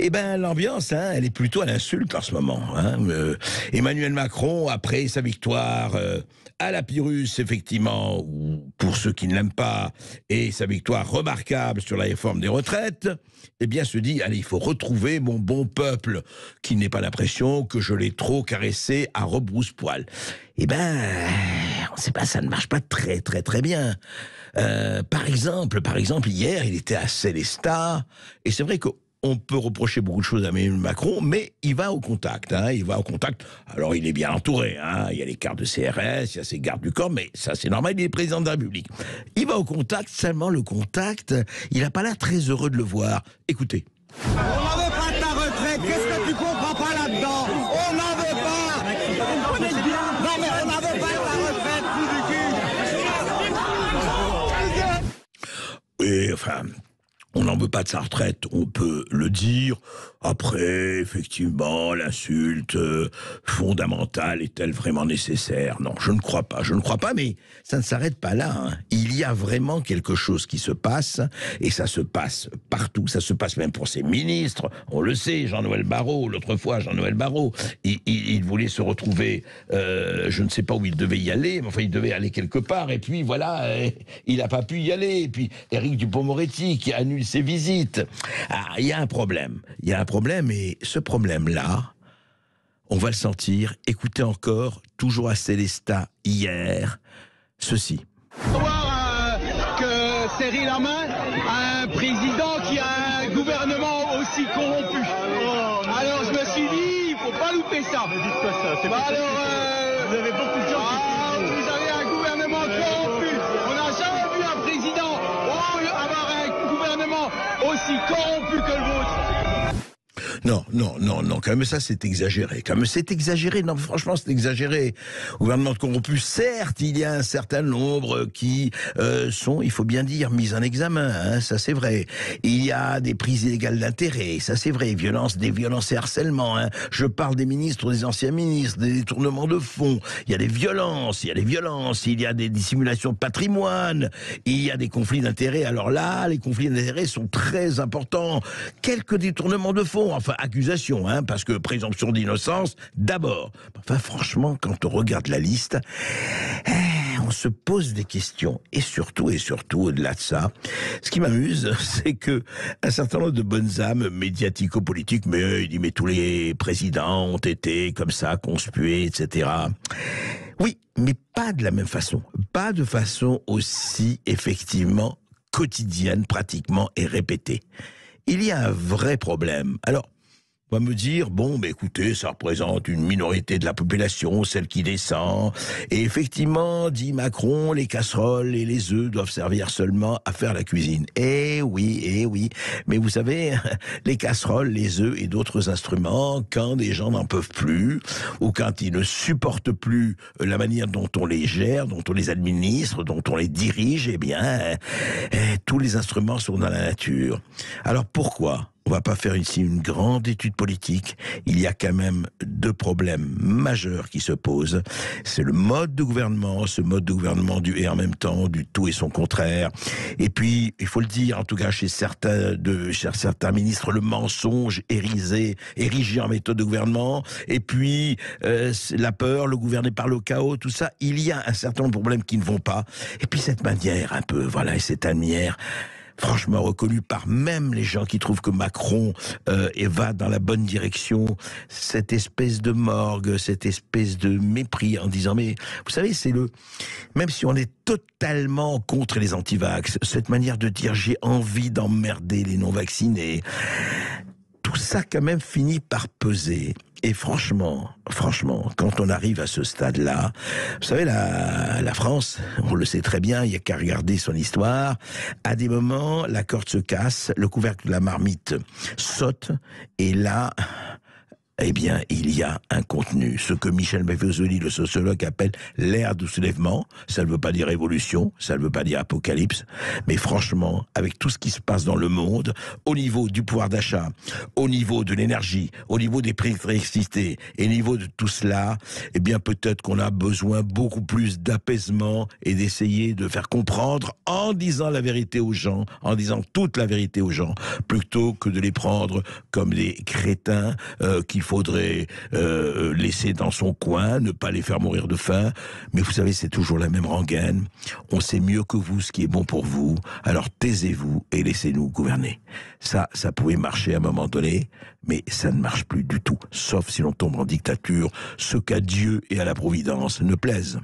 Eh ben l'ambiance, elle est plutôt à l'insulte en ce moment. Emmanuel Macron, après sa victoire à la Pyrrhus, effectivement, ou pour ceux qui ne l'aiment pas, et sa victoire remarquable sur la réforme des retraites, eh bien se dit, allez, il faut retrouver mon bon peuple, qui n'ait pas l'impression que je l'ai trop caressé à rebrousse-poil. Eh ben, on ne sait pas, ça ne marche pas très très très bien. Par exemple, hier, il était à Célestat, et c'est vrai qu'on peut reprocher beaucoup de choses à Emmanuel Macron, mais il va au contact. Il va au contact. Alors, il est bien entouré. Il y a les gardes de CRS, il y a ses gardes du corps, mais ça, c'est normal, il est président de la République. Il va au contact, seulement le contact, il n'a pas l'air très heureux de le voir. Écoutez. On n'en veut pas de ta retraite. Qu'est-ce que tu comprends pas là-dedans? On n'en veut pas. Non, mais on n'en veut pas de ta retraite, trou du cul. Oui, enfin... On n'en veut pas de sa retraite, on peut le dire. Après, effectivement, l'insulte fondamentale est-elle vraiment nécessaire? Non, je ne crois pas, mais ça ne s'arrête pas là. Il y a vraiment quelque chose qui se passe, et ça se passe partout, ça se passe même pour ses ministres. On le sait, Jean-Noël Barrot, l'autre fois, Jean-Noël Barrot, il voulait se retrouver, je ne sais pas où il devait y aller, mais enfin, il devait aller quelque part, et puis voilà, il n'a pas pu y aller. Et puis, Éric Dupond-Moretti qui annule ses visites. Il y a un problème, et ce problème-là, on va le sentir. Écoutez encore, toujours à Célestat, hier, ceci. Voir que Cyril Hamain a un président qui a un gouvernement aussi corrompu. Alors je me suis dit, il faut pas louper ça. Mais dites pas ça, c'est pas vous avez beaucoup de gens qui... Vous avez un gouvernement corrompu. On n'a jamais vu un président avoir un gouvernement aussi corrompu que le vôtre. Non, quand même, ça c'est exagéré. Non, franchement, c'est exagéré. Gouvernement corrompu, certes, il y a un certain nombre qui sont, il faut bien dire, mis en examen, ça c'est vrai. Il y a des prises illégales d'intérêt, ça c'est vrai, des violences et harcèlements. Je parle des ministres, des anciens ministres, des détournements de fonds. Il y a des violences, il y a des dissimulations de patrimoine, il y a des conflits d'intérêts. Alors là, les conflits d'intérêts sont très importants. Quelques détournements de fonds, enfin accusation, parce que présomption d'innocence d'abord. Enfin franchement, quand on regarde la liste, on se pose des questions. Et surtout, au-delà de ça, ce qui m'amuse, c'est que un certain nombre de bonnes âmes médiatico-politiques, mais tous les présidents ont été comme ça, conspués, etc. Oui, mais pas de la même façon. Pas de façon aussi, effectivement, quotidienne, pratiquement, et répétée. Il y a un vrai problème. Alors, on va me dire, écoutez, ça représente une minorité de la population, celle qui descend. Et effectivement, dit Macron, les casseroles et les œufs doivent servir seulement à faire la cuisine. Eh oui. Mais vous savez, les casseroles, les œufs et d'autres instruments, quand des gens n'en peuvent plus, ou quand ils ne supportent plus la manière dont on les gère, dont on les administre, dont on les dirige, tous les instruments sont dans la nature. Alors pourquoi ? On va pas faire ici une grande étude politique. Il y a quand même deux problèmes majeurs qui se posent. C'est le mode de gouvernement, ce mode de gouvernement du et en même temps, du tout et son contraire. Et puis, il faut le dire, en tout cas chez certains ministres, le mensonge érigé en méthode de gouvernement. Et puis, la peur, le gouverner par le chaos, tout ça. Il y a un certain nombre de problèmes qui ne vont pas. Et puis cette manière, et cette manière... franchement reconnue par même les gens qui trouvent que Macron va dans la bonne direction, cette espèce de morgue, cette espèce de mépris en disant, mais vous savez, même si on est totalement contre les antivax, cette manière de dire j'ai envie d'emmerder les non-vaccinés, tout ça quand même finit par peser. Et franchement, quand on arrive à ce stade-là, vous savez, la France, on le sait très bien, il n'y a qu'à regarder son histoire, à des moments, la corde se casse, le couvercle de la marmite saute, et là, eh bien, il y a un contenu. Ce que Michel Maffezoli, le sociologue, appelle l'ère du soulèvement. Ça ne veut pas dire révolution, ça ne veut pas dire apocalypse. Mais franchement, avec tout ce qui se passe dans le monde, au niveau du pouvoir d'achat, au niveau de l'énergie, au niveau des prix d'électricité et au niveau de tout cela, eh bien, peut-être qu'on a besoin beaucoup plus d'apaisement et d'essayer de faire comprendre en disant la vérité aux gens, en disant toute la vérité aux gens, plutôt que de les prendre comme des crétins qu'il faudrait laisser dans son coin, ne pas les faire mourir de faim. Mais vous savez, c'est toujours la même rengaine. On sait mieux que vous ce qui est bon pour vous, alors taisez-vous et laissez-nous gouverner. Ça pouvait marcher à un moment donné, mais ça ne marche plus du tout, sauf si l'on tombe en dictature, ce qu'à Dieu et à la Providence ne plaise.